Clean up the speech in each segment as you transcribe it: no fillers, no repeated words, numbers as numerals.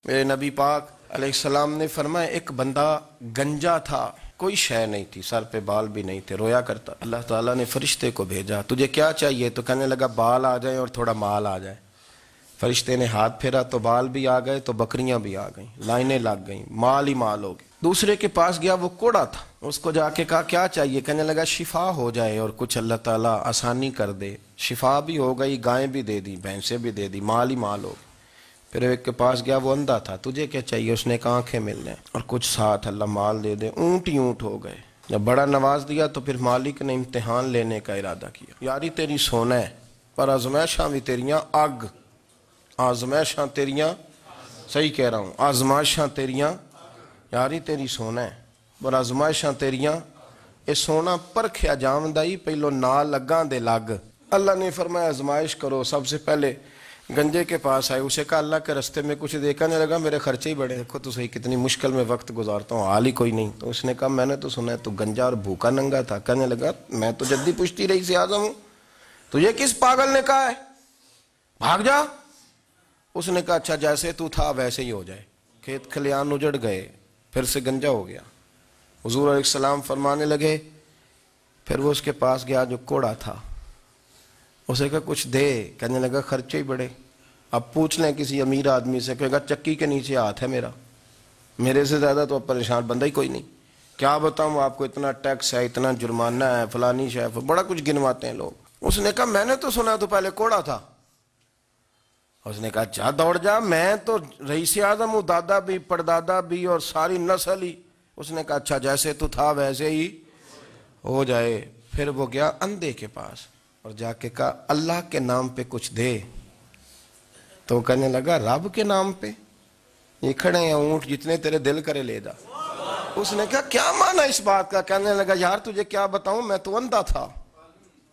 میرے نبی پاک علیہ السلام نے فرمایا ایک بندہ گنجا تھا، کوئی شے نہیں تھی، سر پہ بال بھی نہیں تھے، رویا کرتا۔ اللہ تعالیٰ نے فرشتے کو بھیجا، تجھے کیا چاہیے؟ تو کہنے لگا بال آ جائیں اور تھوڑا مال آ جائے۔ فرشتے نے ہاتھ پھیرا تو بال بھی آ گئے تو بکریاں بھی آ گئیں، لائنیں لگ گئیں، مال ہی مال ہو گئے۔ دوسرے کے پاس گیا، وہ کوڑا تھا، اس کو جا کے کہا کیا چاہیے؟ کہنے لگا شفا ہو جائے اور کچھ اللہ تعالیٰ آسانی کر دے۔ شفا بھی ہو گئی، گائیں بھی دے دی، بھینسیں بھی دے دی، مال ہی مال ہو گئے۔ پھر ایک کے پاس گیا، وہ اندھا تھا، تجھے کیا چاہیے؟ اس نے کہا آنکھیں مل جائیں اور کچھ ساتھ اللہ مال دے دے۔ اونٹ ہی اونٹ ہو گئے۔ جب بڑا نواز دیا تو پھر مالک نے امتحان لینے کا ارادہ کیا، یاری تیری سونا ہے پر آزمائشاں بھی تیریاں اگ، آزمائشاں تیریاں، صحیح کہہ رہا ہوں، آزمائشاں تیریاں، یاری تیری سونا ہے پر آزمائشاں تیریاں، اے سونا پرکھیا جاوندائی پہلو نال لگاں دے لگ۔ اللہ نے فرمایا آزمائش کرو۔ سب سے پہلے گنجے کے پاس آئے، اسے کہا اللہ کے رستے میں کچھ دیکھنے لگا، میرے خرچے ہی بڑے، دیکھو تو صحیح کتنی مشکل میں وقت گزارتا ہوں، حال ہی کوئی نہیں۔ تو اس نے کہا میں نے تو سنا ہے تو گنجا اور بھوکا ننگا تھا۔ کہنے لگا میں تو جدی پشتی رئیس اعظم ہوں، تجھے کس پاگل نے کہا ہے بھاگ جا؟ اس نے کہا اچھا جیسے تو تھا ویسے ہی ہو جائے۔ کھیت کھلیان اجڑ گئے، پھر سے گنجا ہو گیا۔ حضور علیہ السلام فرمانے لگے، پھر وہ اس کے پاس گیا جو کوڑا تھا، اسے کہا کچھ دے۔ کہنے لگا خرچے ہی بڑے، اب پوچھ لیں کسی امیر آدمی سے، کہے گا چکی کے نیچے ہاتھ ہے میرا، میرے سے زیادہ تو اب پریشان بندہ ہی کوئی نہیں، کیا بتاؤں آپ کو، اتنا ٹیکس ہے، اتنا جرمانہ ہے، فلانی شے، بڑا کچھ گنواتے ہیں لوگ۔ اس نے کہا میں نے تو سنا تو پہلے کوڑا تھا۔ اس نے کہا جا دوڑ جا، میں تو رئیس اعظم ہوں، دادا بھی پردادا بھی اور ساری نسل ہی۔ اس نے کہا اچھا جیسے تو تھا ویسے ہی ہو جائے۔ پھر وہ گیا اندھے کے پاس اور جا کے کہا اللہ کے نام پہ کچھ دے۔ تو کہنے لگا رب کے نام پہ؟ یہ کھڑے ہیں اونٹ، جتنے تیرے دل کرے لے جا۔ اس نے کہا کیا معنی اس بات کا؟ کہنے لگا یار تجھے کیا بتاؤں، میں تو اندھا تھا،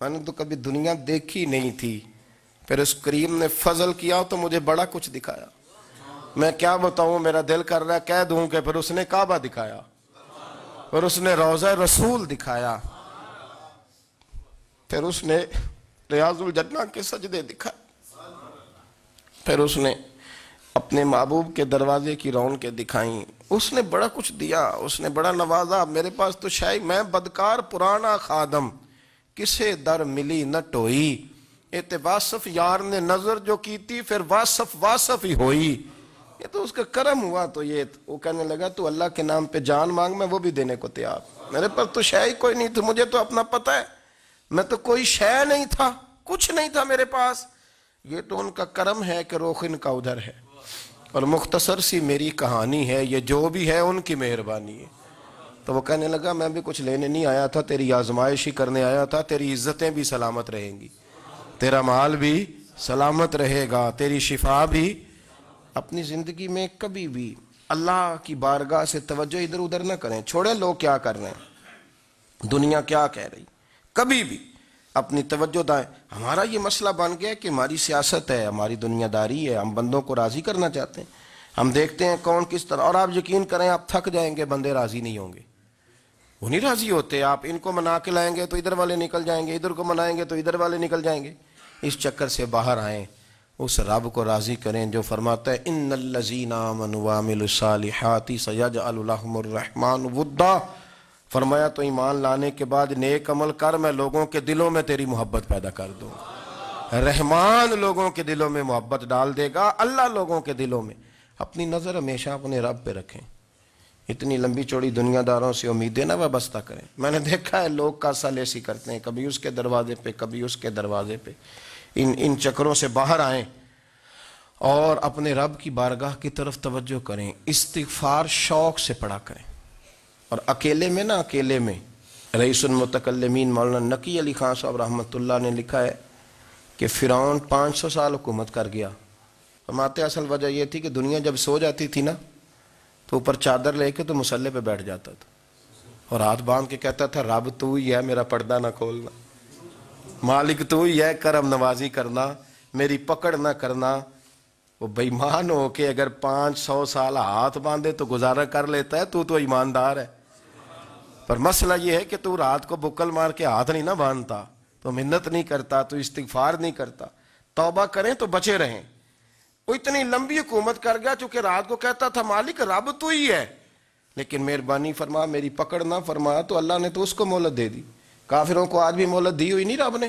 میں نے تو کبھی دنیا دیکھی نہیں تھی، پھر اس کریم نے فضل کیا تو مجھے بڑا کچھ دکھایا، میں کیا بتاؤں، میرا دل کر رہا ہے کہہ دوں کہ پھر اس نے کعبہ دکھایا، پھر اس نے روضہ رسول دکھایا، پھر اس نے ریاض الجنہ کے سجدے دکھائے، پھر اس نے اپنے محبوب کے دروازے کی رونقیں دکھائیں، اس نے بڑا کچھ دیا، اس نے بڑا نوازا۔ میرے پاس تو شاید میں بدکار پرانا خادم، کسے در ملی نہ ٹوئی، ایت واصف یار نے نظر جو کی تھی پھر واصف ہی ہوئی، یہ تو اس کا کرم ہوا۔ تو یہ وہ کہنے لگا تو اللہ کے نام پہ جان مانگ، میں وہ بھی دینے کو تیار، میرے پاس تو شے کوئی نہیں تھی، مجھے تو اپنا پتہ ہے، میں تو کوئی شے نہیں تھا، کچھ نہیں تھا میرے پاس، یہ تو ان کا کرم ہے کہ رخ ان کا ادھر ہے، اور مختصر سی میری کہانی ہے، یہ جو بھی ہے ان کی مہربانی ہے۔ تو وہ کہنے لگا میں بھی کچھ لینے نہیں آیا تھا، تیری آزمائش ہی کرنے آیا تھا، تیری عزتیں بھی سلامت رہیں گی، تیرا مال بھی سلامت رہے گا، تیری شفا بھی۔ اپنی زندگی میں کبھی بھی اللہ کی بارگاہ سے توجہ ادھر ادھر نہ کریں، چھوڑیں لوگ کیا کر رہے ہیں، دنیا کیا کہہ رہی، کبھی بھی اپنی توجہ دائیں۔ ہمارا یہ مسئلہ بن گیا کہ ہماری سیاست ہے، ہماری دنیا داری ہے، ہم بندوں کو راضی کرنا چاہتے ہیں، ہم دیکھتے ہیں کون کس طرح، اور آپ یقین کریں آپ تھک جائیں گے، بندے راضی نہیں ہوں گے، وہ نہیں راضی ہوتے، آپ ان کو منا کے لائیں گے تو ادھر والے نکل جائیں گے، ادھر کو منائیں گے تو ادھر والے نکل جائیں گے۔ اس چکر سے باہر آئیں، اس رب کو راضی کریں جو فرماتا ہے ان الذین آمنوا وعملوا الصالحات سیجعل لهم الرحمن ودا۔ فرمایا تو ایمان لانے کے بعد نیک عمل کر، میں لوگوں کے دلوں میں تیری محبت پیدا کر دوں گا۔ رحمان لوگوں کے دلوں میں محبت ڈال دے گا، اللہ لوگوں کے دلوں میں۔ اپنی نظر ہمیشہ اپنے رب پہ رکھیں، اتنی لمبی چوڑی دنیا داروں سے امیدیں نہ وابستہ کریں۔ میں نے دیکھا ہے لوگ کاسا لیسی کرتے ہیں، کبھی اس کے دروازے پہ کبھی اس کے دروازے پہ، ان چکروں سے باہر آئیں اور اپنے رب کی بارگاہ کی طرف توجہ کریں، استغفار شوق سے پڑھا کریں، اور اکیلے میں نا، اکیلے میں۔ رئیس المتکلمین مولانا نقی علی خان صاحب رحمۃ اللہ نے لکھا ہے کہ فرعون 500 سال حکومت کر گیا، فرماتے اصل وجہ یہ تھی کہ دنیا جب سو جاتی تھی نا تو اوپر چادر لے کے تو مصلے پہ بیٹھ جاتا تھا اور ہاتھ باندھ کے کہتا تھا رب تو ہی ہے، میرا پردہ نہ کھولنا، مالک تو ہی ہے، کرم نوازی کرنا، میری پکڑ نہ کرنا۔ وہ بے ایمان ہو کے اگر 500 سال ہاتھ باندھے تو گزارا کر لیتا ہے، تو ایماندار ہے، پر مسئلہ یہ ہے کہ تو رات کو بکل مار کے ہاتھ نہیں نہ باندھتا، تو منت نہیں کرتا، تو استغفار نہیں کرتا۔ توبہ کریں تو بچے رہیں، وہ اتنی لمبی حکومت کر گیا چونکہ رات کو کہتا تھا مالک رب تو ہی ہے، لیکن مہربانی فرما میری پکڑ نہ فرما، تو اللہ نے تو اس کو مہلت دے دی۔ کافروں کو آج بھی مہلت دی ہوئی نہیں رب نے؟